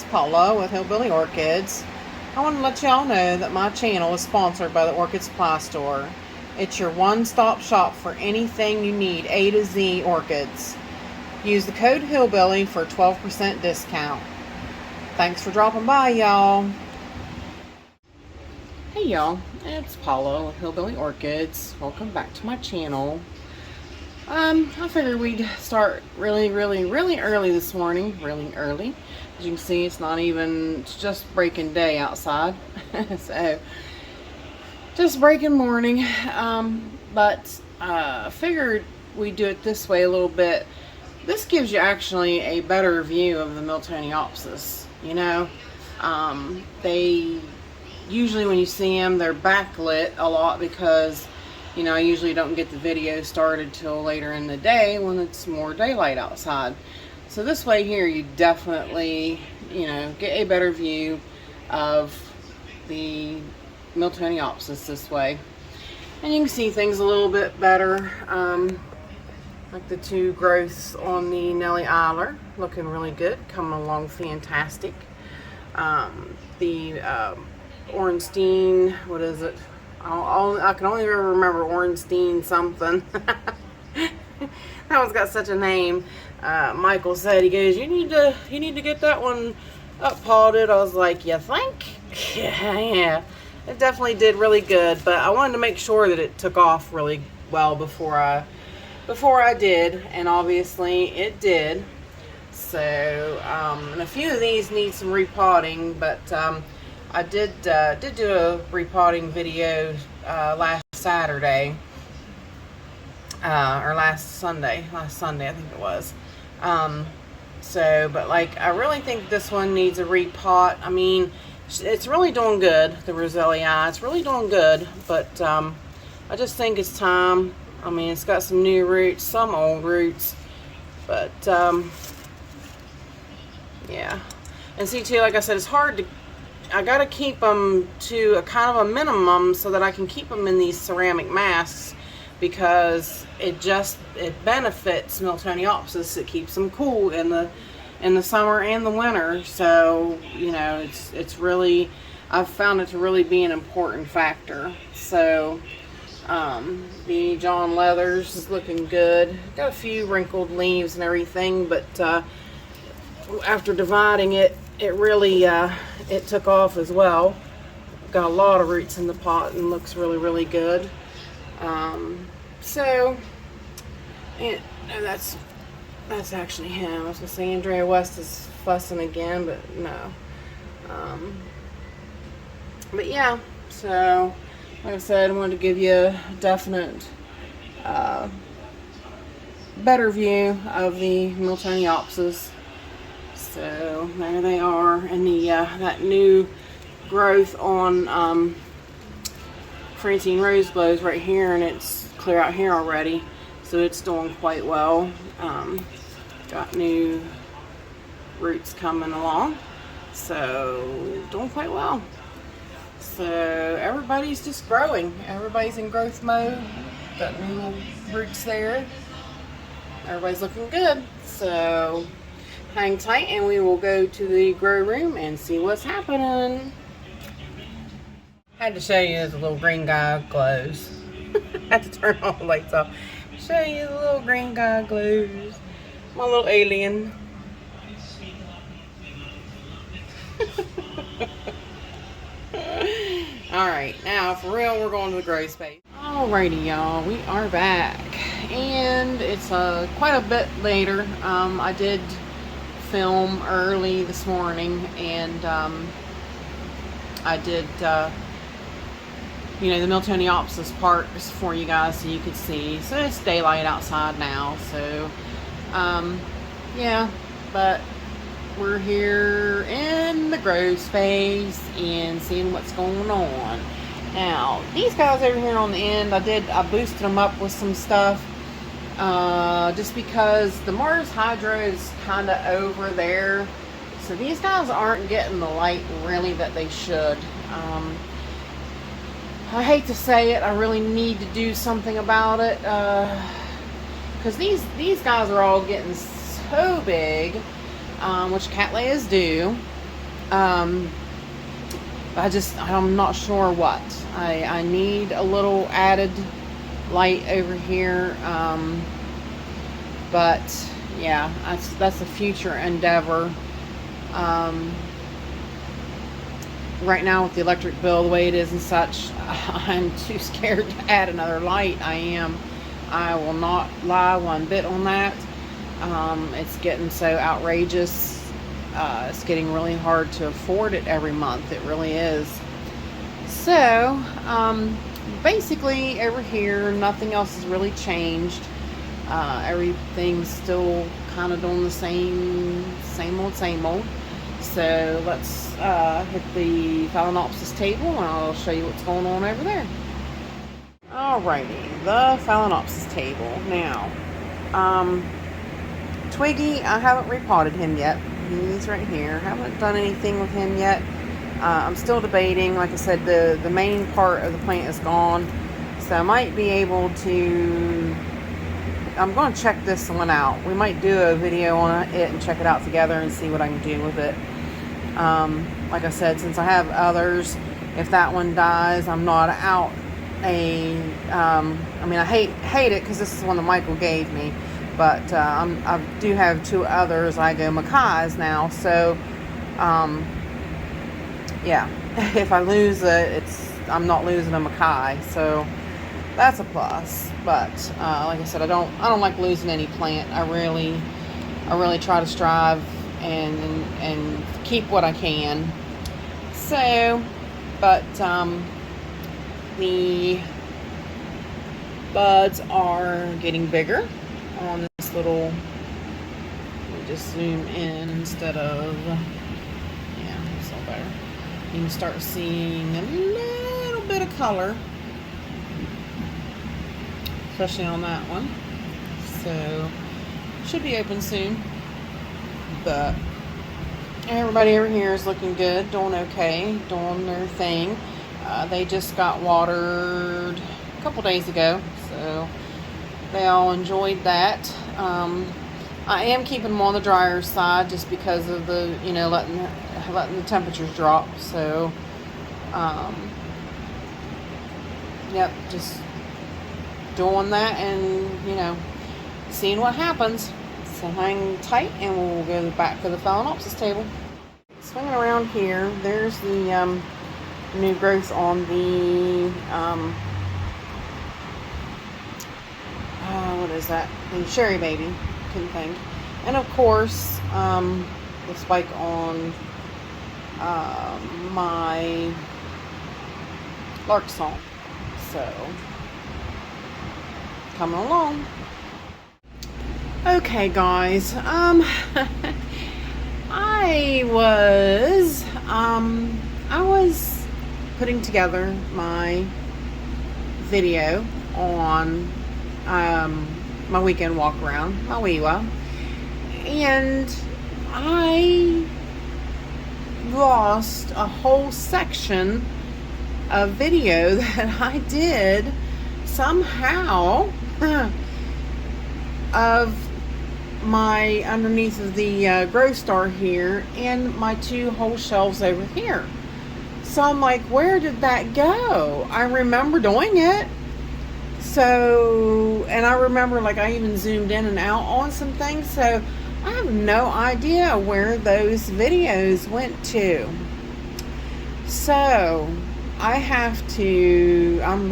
Paula with Hillbilly Orchids. I want to let y'all know that my channel is sponsored by the Orchid Supply Store. It's your one-stop shop for anything you need A to Z orchids. Use the code Hillbilly for a 12% discount. Thanks for dropping by, y'all. Hey y'all, it's Paula with Hillbilly Orchids. Welcome back to my channel. I figured we'd start really early this morning. Really early. As you can see, it's just breaking day outside. So, just breaking morning. But figured we'd do it this way a little bit. This gives you actually a better view of the Miltoniopsis. You know, they usually, when you see them, they're backlit a lot because, you know, I usually don't get the video started till later in the day when it's more daylight outside. So this way here, you definitely, you know, get a better view of the Miltoniopsis this way. And you can see things a little bit better, like the two growths on the Nellie Eiler, looking really good, coming along fantastic. The Ornstein, what is it? I can only remember Ornstein something. That one's got such a name. Michael said, he goes, you need to get that one up potted. I was like, you think? Yeah, it definitely did really good, but I wanted to make sure that it took off really well before I did, and obviously it did. So, and a few of these need some repotting, but I did do a repotting video last Saturday, or last Sunday I think it was. So, but like, I really think this one needs a repot. I mean, it's really doing good, the Roselii. It's really doing good, but I just think it's time. I mean, it's got some new roots, some old roots, but yeah. And see too, like I said, it's hard to, I gotta keep them to a kind of a minimum so that I can keep them in these ceramic masks, because it benefits Miltoniopsis. It keeps them cool in the summer and the winter. So, you know, it's really, I've found it to really be an important factor. So the John Leathers is looking good. Got a few wrinkled leaves and everything, but after dividing it, it really it took off as well. Got a lot of roots in the pot and looks really good. So, and that's actually him. I was gonna say Andrea West is fussing again, but no. But yeah, so like I said, I wanted to give you a definite better view of the Miltoniopsis. So there they are, and the that new growth on Francine Rose Blows right here, and it's clear out here already, so it's doing quite well. Got new roots coming along, so doing quite well. So everybody's just growing. Everybody's in growth mode. Got new little roots there. Everybody's looking good. So hang tight and we will go to the grow room and see what's happening. Had to show you the little green guy glows. Had to turn all the lights off. Show you the little green guy glows. My little alien. Alright, now for real, we're going to the grow space. Alrighty, y'all, we are back. And it's quite a bit later. I did film early this morning, and I did you know, the Miltoniopsis part is for you guys so you could see. So it's daylight outside now, so yeah, but we're here in the grow space and seeing what's going on. Now, these guys over here on the end, I boosted them up with some stuff, just because the Mars Hydro is kind of over there, so these guys aren't getting the light really that they should. I hate to say it, I really need to do something about it, because these guys are all getting so big, which Cattleyas do. I'm not sure what. I need a little added light over here. But yeah, that's a future endeavor. Right now with the electric bill the way it is and such, I'm too scared to add another light. I will not lie one bit on that. It's getting so outrageous. It's getting really hard to afford it every month. It really is. So basically over here nothing else has really changed. Everything's still kind of doing the same old. So let's hit the Phalaenopsis table and I'll show you what's going on over there. Alrighty, the Phalaenopsis table. Now, Twiggy, I haven't repotted him yet. He's right here. Haven't done anything with him yet. I'm still debating. Like I said, the main part of the plant is gone. So I might be able to... I'm going to check this one out. We might do a video on it and check it out together and see what I can do with it. Like I said, since I have others, if that one dies, I'm not out I mean, I hate it because this is one that Michael gave me. But I do have two others, Igo Mackay's now. So, yeah, if I lose it, I'm not losing a Mackay. So that's a plus. But like I said, I don't like losing any plant. I really try to strive and keep what I can. So, but the buds are getting bigger on this little. Let me just zoom in instead of, yeah, it's all better. You can start seeing a little bit of color, especially on that one. So should be open soon. But everybody over here is looking good, doing okay, doing their thing. They just got watered a couple days ago, so they all enjoyed that. I am keeping them on the drier side just because of the, letting the temperatures drop. So, yep, just doing that and, seeing what happens. So hang tight and we'll go back to the Phalaenopsis table. Swinging around here, there's the new growth on the, what is that? The Cherry Baby, couldn't think. And of course, the spike on my Lark Song. So, coming along. Okay, guys. I was putting together my video on my weekend walk around, my WEWA, and I lost a whole section of video that I did somehow of my underneath of the grow star here and my two whole shelves over here. So I'm like, where did that go? I remember doing it. So, and I remember like I even zoomed in and out on some things. So I have no idea where those videos went to. So I'm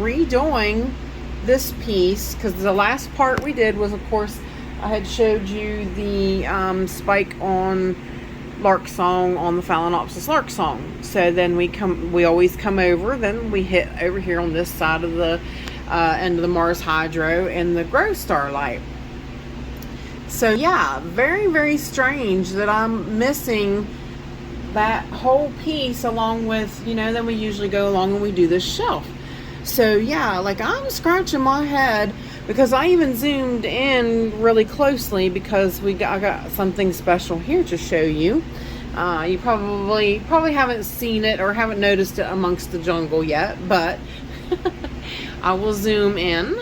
redoing this piece because the last part we did was, of course, I had showed you the spike on Lark Song on the Phalaenopsis Lark Song. So then we always come over, then we hit over here on this side of the end of the Mars Hydro and the Grow Starlight. So yeah, very, very strange that I'm missing that whole piece along with, then we usually go along and we do this shelf. So yeah, like I'm scratching my head because I even zoomed in really closely because I got something special here to show you. You probably haven't seen it or haven't noticed it amongst the jungle yet, but I will zoom in.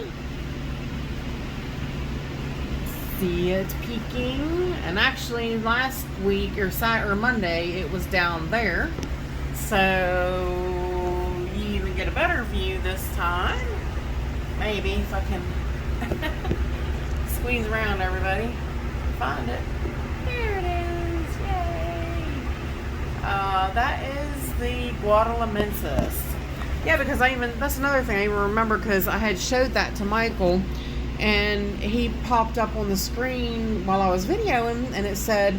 See it peeking and actually last week or Saturday or Monday it was down there, so you even get a better view this time. Maybe if I can squeeze around, everybody, find it. There it is! Yay! That is the Guadalamensis. Yeah, because that's another thing I even remember, because I had showed that to Michael, and he popped up on the screen while I was videoing, and it said,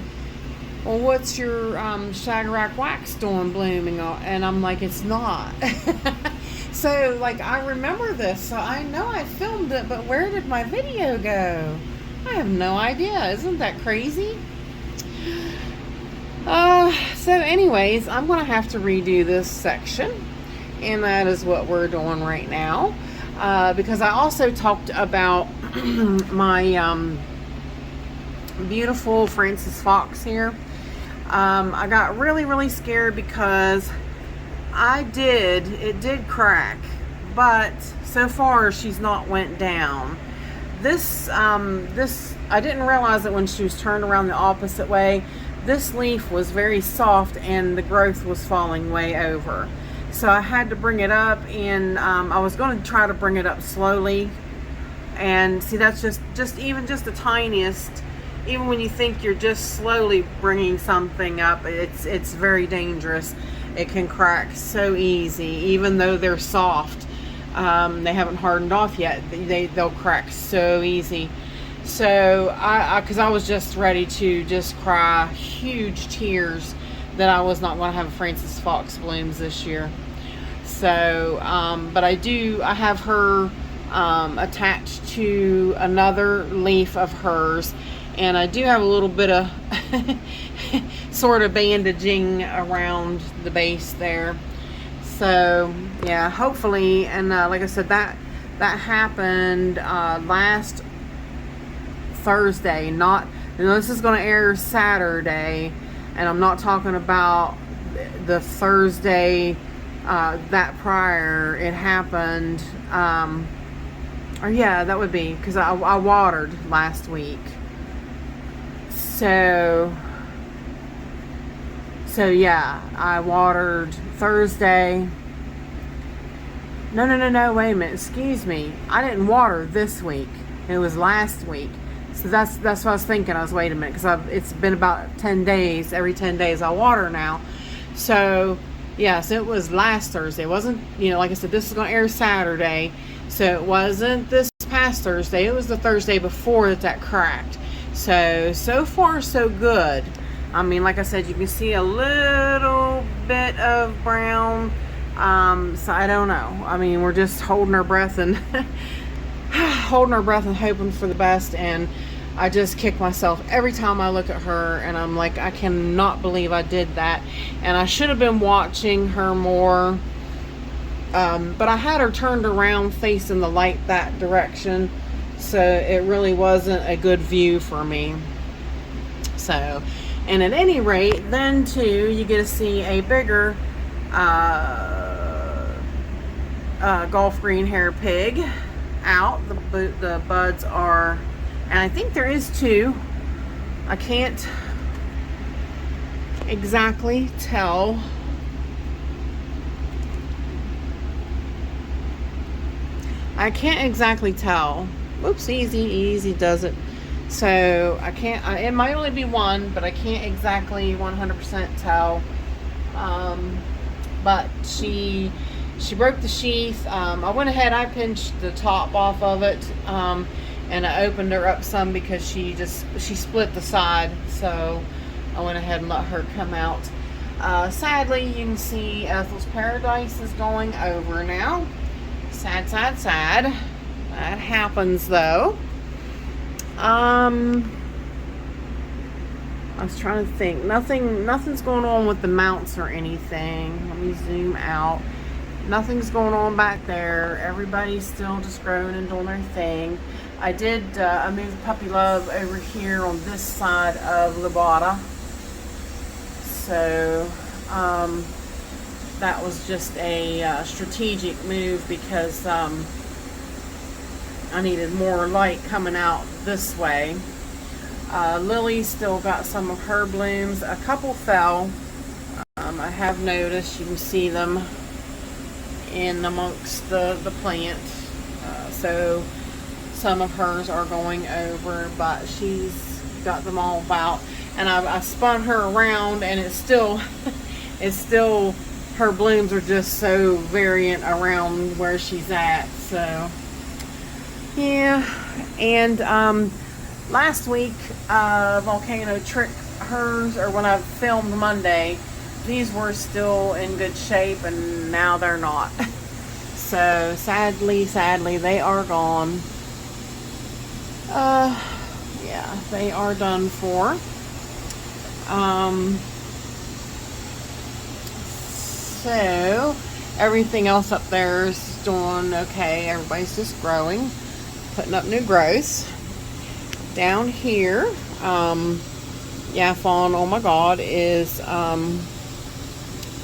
well, what's your Shagarack wax doing blooming? And I'm like, it's not. So, like, I remember this, so I know I filmed it, but where did my video go? I have no idea. Isn't that crazy? So anyways, I'm going to have to redo this section, and that is what we're doing right now, because I also talked about my beautiful Francis Fox here. I got really scared because it did crack, but so far she's not went down. This I didn't realize that when she was turned around the opposite way, this leaf was very soft and the growth was falling way over. So I had to bring it up, and I was going to try to bring it up slowly. And see, that's just even the tiniest. Even when you think you're just slowly bringing something up, it's very dangerous. It can crack so easy, even though they're soft. They haven't hardened off yet. They'll crack so easy. So because I was just ready to just cry huge tears that I was not going to have Francis Fox blooms this year. So, but I have her attached to another leaf of hers, and I do have a little bit of sort of bandaging around the base there. So yeah, hopefully, and like I said, that happened last Thursday. This is going to air Saturday, and I'm not talking about the Thursday that prior. It happened, or yeah, that would be, because I watered last week. So yeah, I watered Thursday. No, wait a minute, excuse me. I didn't water this week. It was last week. So that's what I was thinking. Wait a minute, because it's been about 10 days. Every 10 days I water now. So yes, it was last Thursday. It wasn't, like I said, this is going to air Saturday. So it wasn't this past Thursday. It was the Thursday before that cracked. So far so good. I mean, like I said, you can see a little bit of brown. So I don't know. I mean, we're just holding our breath and hoping for the best. And I just kick myself every time I look at her, and I'm like, I cannot believe I did that. And I should have been watching her more. But I had her turned around facing the light that direction, so it really wasn't a good view for me. So, and at any rate, then too, you get to see a bigger Gulf green hair pig out. The buds are, and I think there is two. I can't exactly tell. Whoops, easy does it. So I can't, it might only be one, but I can't exactly 100% tell. But she broke the sheath. I went ahead, I pinched the top off of it, and I opened her up some because she split the side. So I went ahead and let her come out. Sadly, you can see Ethel's Paradise is going over now. Sad. That happens though. I was trying to think. Nothing's going on with the mounts or anything. Let me zoom out. Nothing's going on back there. Everybody's still just growing and doing their thing. I moved Puppy Love over here on this side of Labata. So, that was just a strategic move because I needed more light coming out this way. Lily still got some of her blooms. A couple fell. I have noticed, you can see them in amongst the plant. So some of hers are going over, but she's got them all about. And I spun her around, and it's still, her blooms are just so variant around where she's at. So yeah. And last week, Volcano tricked hers, or when I filmed Monday, these were still in good shape, and now they're not. So sadly, they are gone. Yeah, they are done for. So everything else up there is doing okay. Everybody's just growing, putting up new growth. Down here, Yaphon, oh my god, is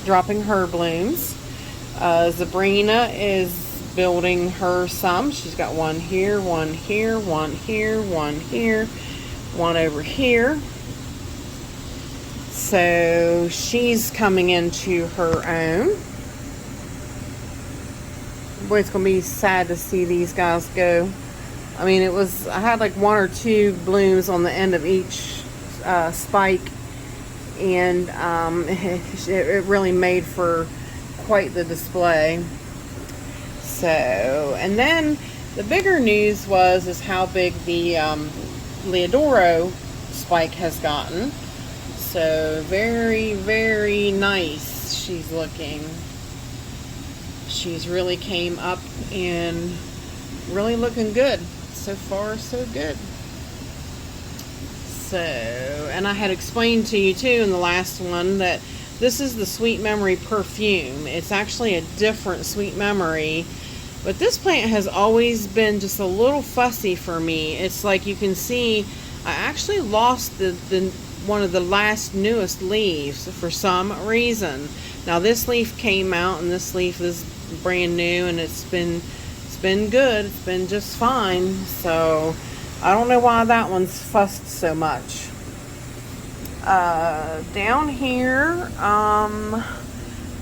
dropping her blooms. Sabrina is building her some. She's got one here, one here, one here, one here, one over here. So she's coming into her own. Boy, it's going to be sad to see these guys go. I mean, I had like one or two blooms on the end of each spike, and it really made for quite the display. So, and then the bigger news is how big the Leodoro spike has gotten. So very, very nice she's looking. She's really came up and really looking good. So far, so good. So, and I had explained to you too in the last one that this is the Sweet Memory perfume. It's actually a different Sweet Memory, but this plant has always been just a little fussy for me. It's like you can see, I actually lost the one of the last newest leaves for some reason. Now this leaf came out, and this leaf is brand new, and it's been good. It's been just fine. So I don't know why that one's fussed so much. Down here,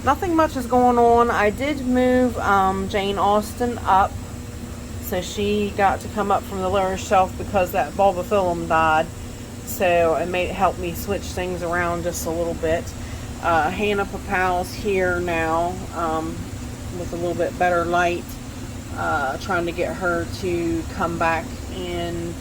nothing much is going on. I did move Jane Austen up, so she got to come up from the lower shelf because that bulbophyllum died. So it helped me switch things around just a little bit. Hannah Papal's here now with a little bit better light. Trying to get her to come back and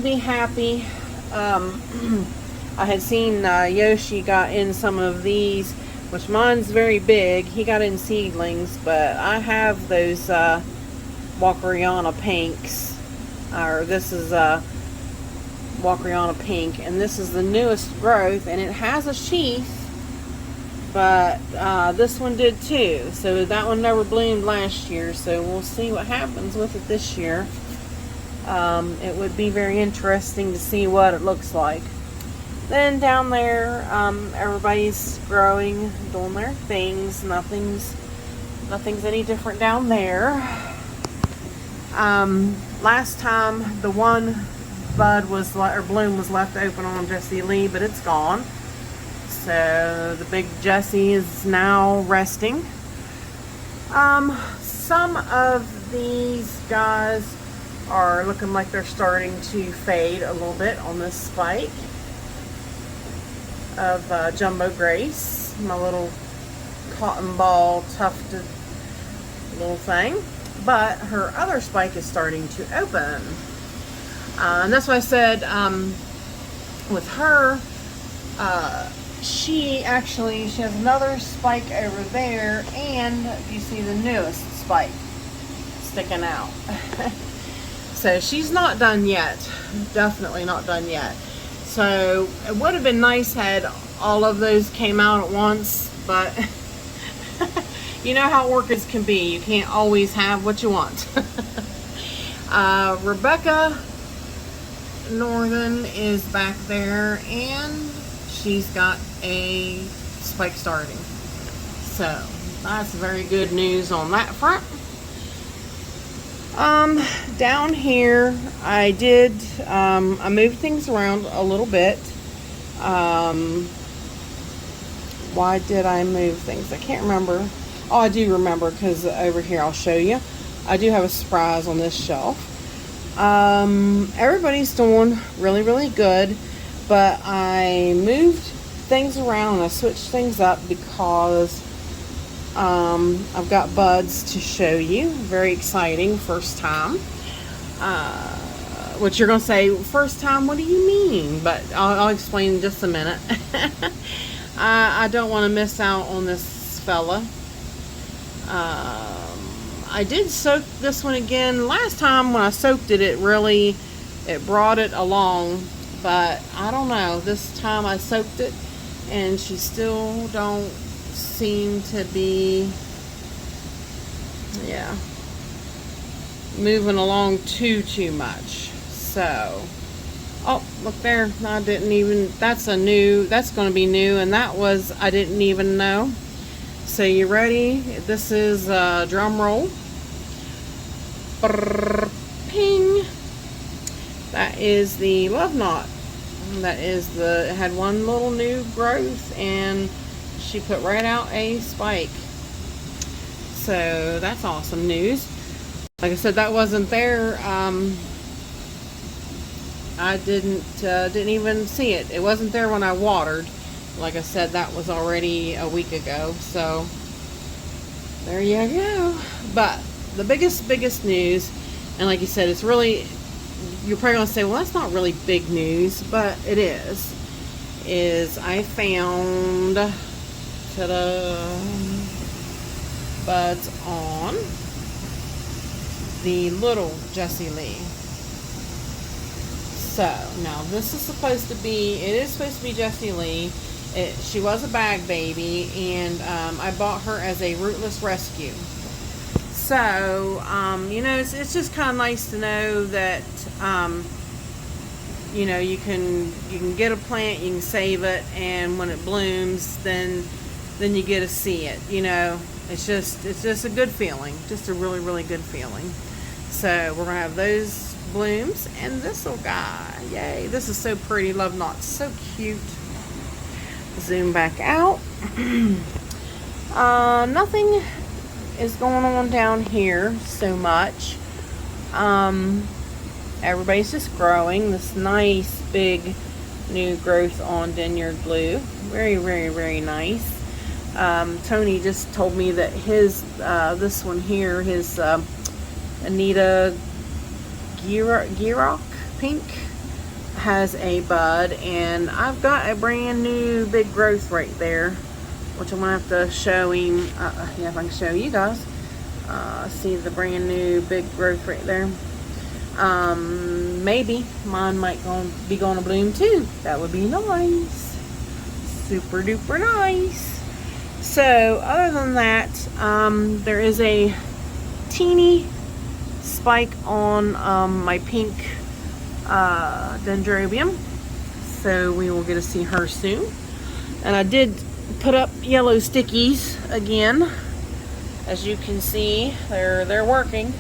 be happy. I had seen Yoshi got in some of these, which mine's very big. He got in seedlings, but I have those Walkeriana pinks. Or this is Walkeriana pink, and this is the newest growth, and it has a sheath. But this one did too. So that one never bloomed last year. So we'll see what happens with it this year. It would be very interesting to see what it looks like. Then down there, everybody's growing, doing their things. Nothing's any different down there. Last time the one bud was or bloom was left open on Jessie Lee, but it's gone. So the big Jessie is now resting. Some of these guys are looking like they're starting to fade a little bit on this spike of Jumbo Grace, my little cotton ball tufted little thing. But her other spike is starting to open. And that's why I said with her, she has another spike over there, and you see the newest spike sticking out. So she's not done yet. Definitely not done yet. So it would have been nice had all of those came out at once, but you know how orchids can be. You can't always have what you want. Rebecca Northern is back there, and she's got a spike starting. So that's very good news on that front. Down here, I did, I moved things around a little bit. Why did I move things? I can't remember. Oh, I do remember, because over here, I'll show you. I do have a surprise on this shelf. Everybody's doing really, really good, but I moved things around and I switched things up because I've got buds to show you. Very exciting, first time. What you're gonna say, first time, what do you mean? But I'll explain in just a minute. I don't want to miss out on this fella. I did soak this one again. Last time when I soaked it, it brought it along, but I don't know. This time I soaked it and she still don't seem to be, yeah, moving along too much. So, oh, look there. I didn't even, that's going to be new, and that was, I didn't even know. So you ready? This is a drum roll. Brrr, ping. That is the love knot. That is it had one little new growth, and she put right out a spike. So that's awesome news. Like I said, that wasn't there. I didn't even see it. It wasn't there when I watered. Like I said, that was already a week ago. So there you go. But the biggest news, and like you said, it's really, you're probably gonna say, well, that's not really big news, but it is I found, ta-da, buds on the little Jessie Lee. So now this is supposed to be, it is supposed to be Jessie Lee. She was a bag baby, and I bought her as a rootless rescue. So, you know, it's just kind of nice to know that, you know, you can get a plant, you can save it, and when it blooms, then you get to see it. You know, it's just a good feeling, just a really, really good feeling. So we're gonna have those blooms and this little guy. Yay! This is so pretty. Love knots, so cute. Zoom back out. Nothing is going on down here so much. Everybody's just growing. This nice big new growth on Vineyard Blue. Very, very, very nice. Tony just told me that his this one here, his Anita Girock Pink, has a bud, and I've got a brand new big growth right there, which I'm gonna have to show him. Yeah, if I can show you guys. See the brand new big growth right there. Maybe mine might be going to bloom too. That would be nice. Super duper nice. So other than that, there is a teeny spike on my pink dendrobium, so we will get to see her soon. And I did put up yellow stickies again. As you can see, they're working.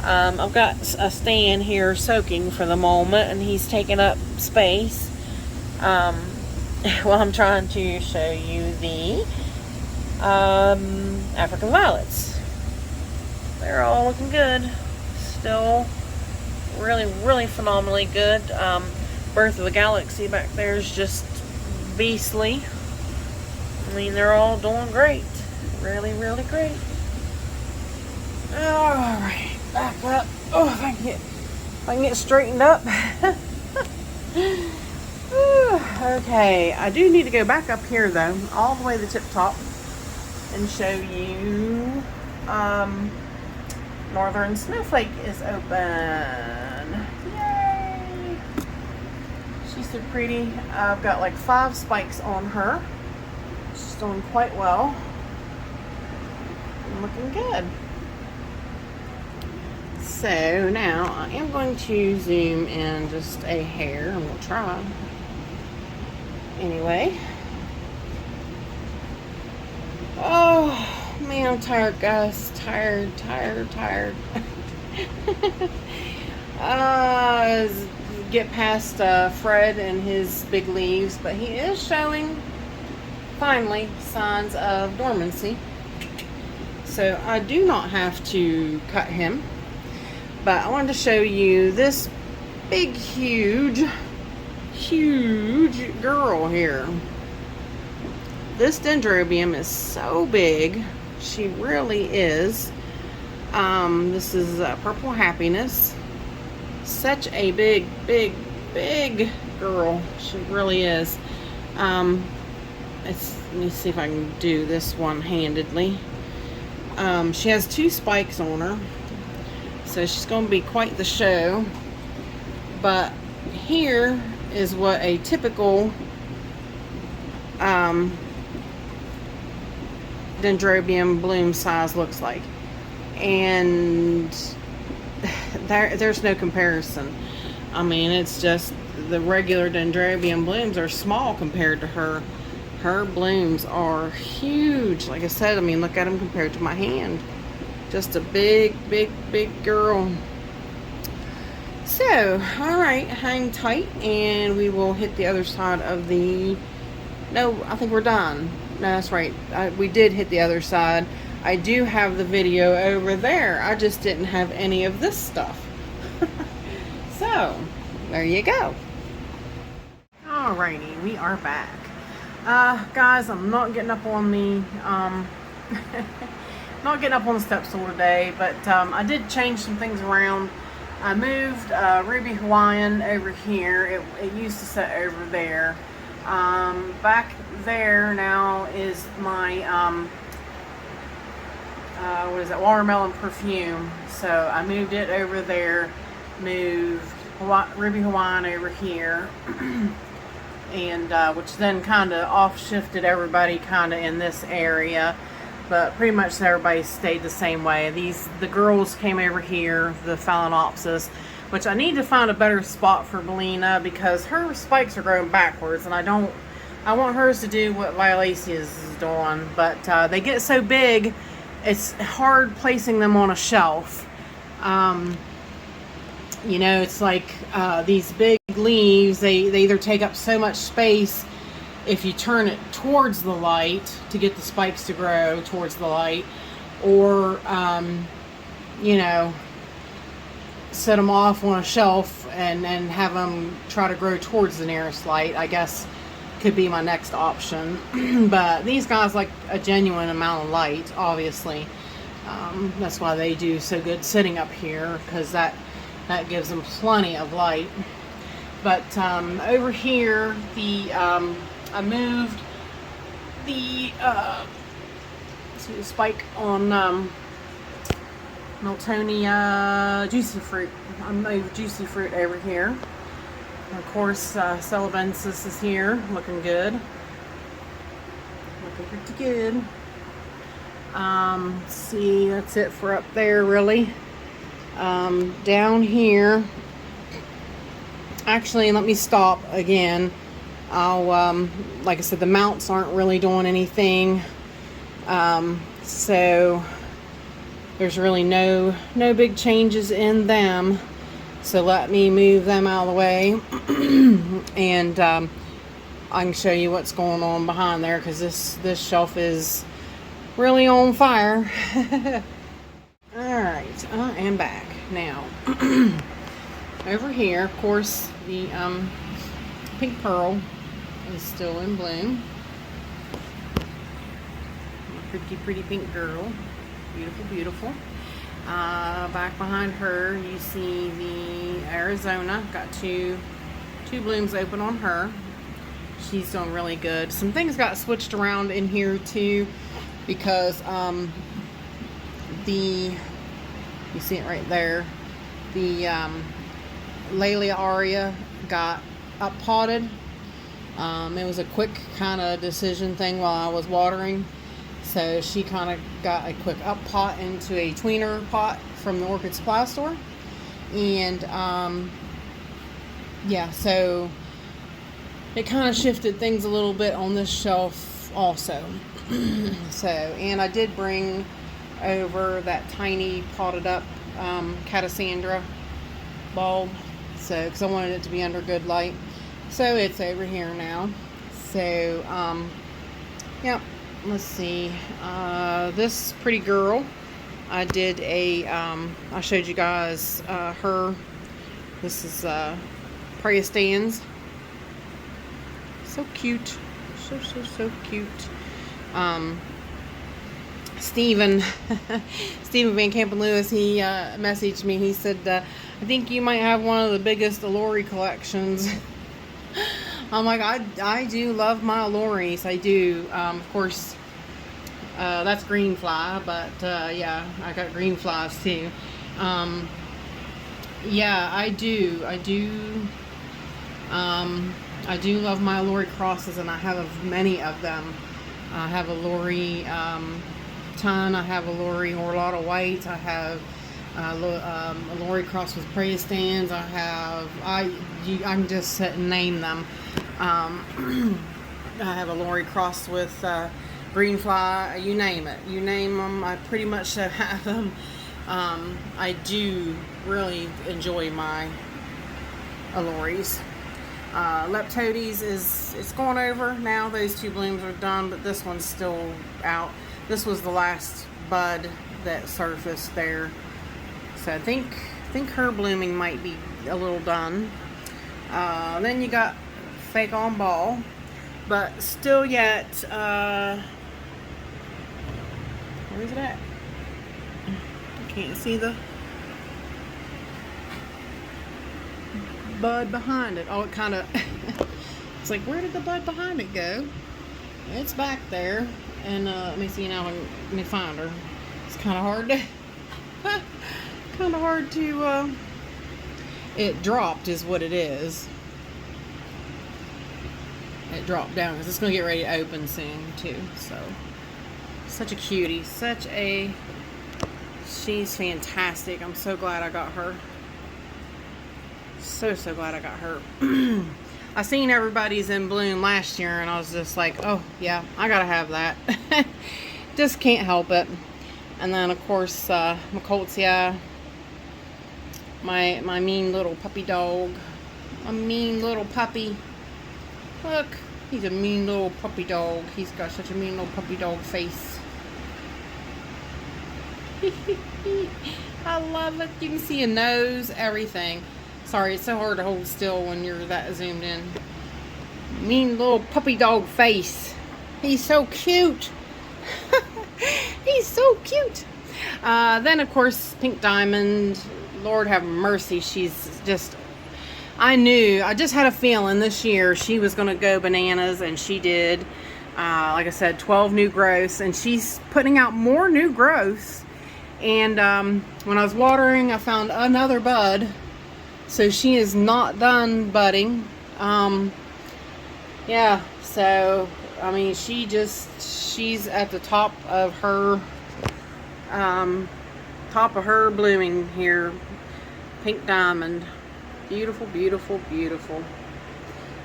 I've got a stand here soaking for the moment, and he's taking up space. Well, I'm trying to show you the African violets. They're all looking good. Still really, really phenomenally good. Birth of a Galaxy back there is just beastly. I mean, they're all doing great. Really, really great. Alright, back up. Oh, if I can get straightened up. Okay, I do need to go back up here though, all the way to the tip top, and show you Northern Snowflake is open. Yay! She's so pretty. I've got like 5 spikes on her. She's doing quite well. Looking good. So now I am going to zoom in just a hair. I'm going to try. Anyway. Oh man, I'm tired, guys. Tired. Get past Fred and his big leaves, but he is showing finally signs of dormancy. So I do not have to cut him, but I wanted to show you this big, huge girl here. This dendrobium is so big. She really is. This is Purple Happiness. Such a big girl. She really is. Let me see if I can do this one-handedly. She has 2 spikes on her, so she's going to be quite the show. But here is what a typical dendrobium bloom size looks like, and there's no comparison. I mean, it's just the regular dendrobium blooms are small compared to her. Her blooms are huge. Like I said, I mean, look at them compared to my hand. Just a big girl. So, alright, hang tight and we will hit the other side of the... No, I think we're done. No, that's right. We did hit the other side. I do have the video over there. I just didn't have any of this stuff. So, there you go. Alrighty, we are back. Guys, I'm not getting up on the not getting up on the step stool today, but I did change some things around. I moved Ruby Hawaiian over here. It used to sit over there. Back there now is my what is it, watermelon perfume. So I moved it over there, moved Ruby Hawaiian over here. And which then kind of off shifted everybody kind of in this area, but pretty much everybody stayed the same way. The girls came over here, the Phalaenopsis, which I need to find a better spot for Belina because her spikes are growing backwards, and I want hers to do what Violacea's is doing, but they get so big, it's hard placing them on a shelf. You know, it's like these big leaves, they either take up so much space if you turn it towards the light to get the spikes to grow towards the light, or you know, set them off on a shelf and have them try to grow towards the nearest light. I guess could be my next option. But these guys like a genuine amount of light, obviously. That's why they do so good sitting up here, because that gives them plenty of light. But over here, I moved the spike on Miltonia Juicy Fruit. I moved Juicy Fruit over here. And of course, Celebensis is here, looking good. Looking pretty good. See, that's it for up there, really. Down here, actually, let me stop again. I'll like I said, the mounts aren't really doing anything, so there's really no big changes in them. So let me move them out of the way, and I can show you what's going on behind there, because this shelf is really on fire. Alright, I am back now. Over here, of course, the pink pearl is still in bloom. Pretty pink girl. Beautiful. Back behind her, you see the Arizona. Got two blooms open on her. She's doing really good. Some things got switched around in here too, because you see it right there, the Laelia Aria got up potted. It was a quick kind of decision thing while I was watering, so she kind of got a quick up pot into a tweener pot from the Orchid supply store. And yeah, so it kind of shifted things a little bit on this shelf also. So, and I did bring over that tiny potted up Cassandra bulb. So, because I wanted it to be under good light. So it's over here now. So, yeah, let's see. This pretty girl, I did a, I showed you guys her. This is prayer stands. So cute. So cute. Steven Van Campen Lewis, he messaged me. He said, I think you might have one of the biggest Allori collections. I'm like, I do love my Alloris. I do. Of course, that's green fly, but yeah, I got green flies too. Yeah, I do love my Allori crosses, and I have many of them. I have Allori ton. I have Allori Orlata whites. I have Allori cross with prayer stands. I have I can just sit and name them. I have Allori cross with green fly. You name it. You name them. I pretty much have them. I do really enjoy my Alloris. Leptodes it's going over now. Those two blooms are done, but this one's still out. This was the last bud that surfaced there. So I think her blooming might be a little done. Then you got Fake on Ball, but still yet, where is it at? I can't see the bud behind it. Oh, it kind of, it's like, where did the bud behind it go? It's back there. And let me see now. Let me find her. It's kind of hard to. It dropped, is what it is. It dropped down because it's gonna get ready to open soon too. So, such a cutie. She's fantastic. I'm so glad I got her. So glad I got her. I seen everybody's in bloom last year, and I was just like, oh yeah, I gotta have that. Just can't help it. And then of course Macoltia, my mean little puppy dog, a mean little puppy. Look, he's a mean little puppy dog. He's got such a mean little puppy dog face. I love it. You can see a nose, everything. Sorry, it's so hard to hold still when you're that zoomed in. Mean little puppy dog face. He's so cute. He's so cute. Then, of course, Pink Diamond. Lord have mercy. She's just... I just had a feeling this year she was going to go bananas, and she did. Like I said, 12 new growths, and she's putting out more new growths. And when I was watering, I found another bud. So she is not done budding. Yeah, so I mean, she's at the top of her blooming here. Pink Diamond. Beautiful, beautiful, beautiful.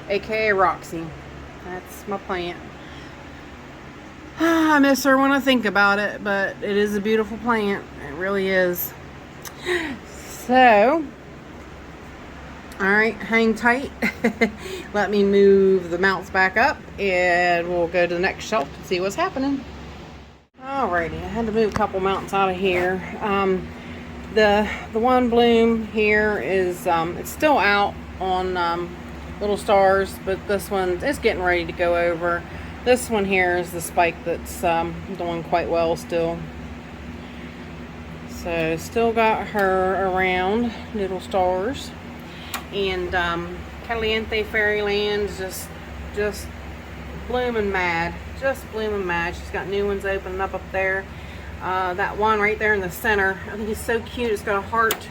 AKA Roxy. That's my plant. I miss her when I think about it, but it is a beautiful plant. It really is. So, alright, hang tight. Let me move the mounts back up, and we'll go to the next shelf and see what's happening. Alrighty, I had to move a couple mounts out of here. The one bloom here is it's still out on Little Stars, but this one is getting ready to go over. This one here is the spike that's doing quite well still. So still got her around Little Stars. And Caliente Fairyland is just blooming mad. Just blooming mad. She's got new ones opening up there. That one right there in the center, I think it's so cute. It's got a heart.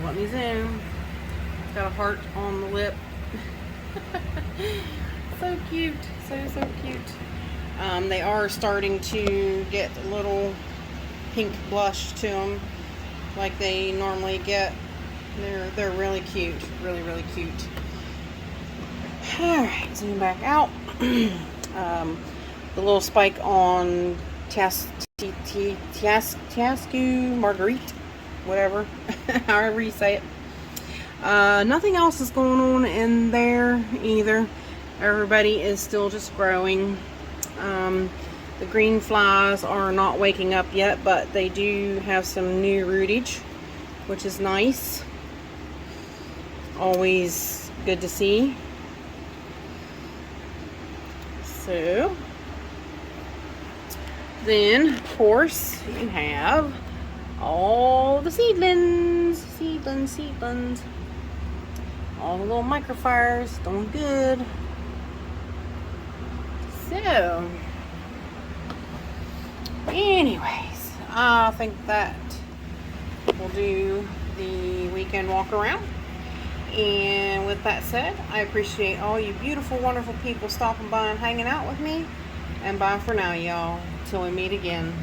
Let me zoom. It's got a heart on the lip. So cute. So cute. They are starting to get a little pink blush to them like they normally get. They're really cute. Really cute. Alright, zoom back out. The little spike on Tasku Marguerite, whatever, however you say it. Nothing else is going on in there either. Everybody is still just growing. The green flies are not waking up yet, but they do have some new rootage, which is nice. Always good to see. So then, of course, you have all the seedlings. All the little microfires doing good. So, anyways, I think that we'll do the weekend walk around. And with that said, I appreciate all you beautiful, wonderful people stopping by and hanging out with me. And bye for now, y'all. Till we meet again.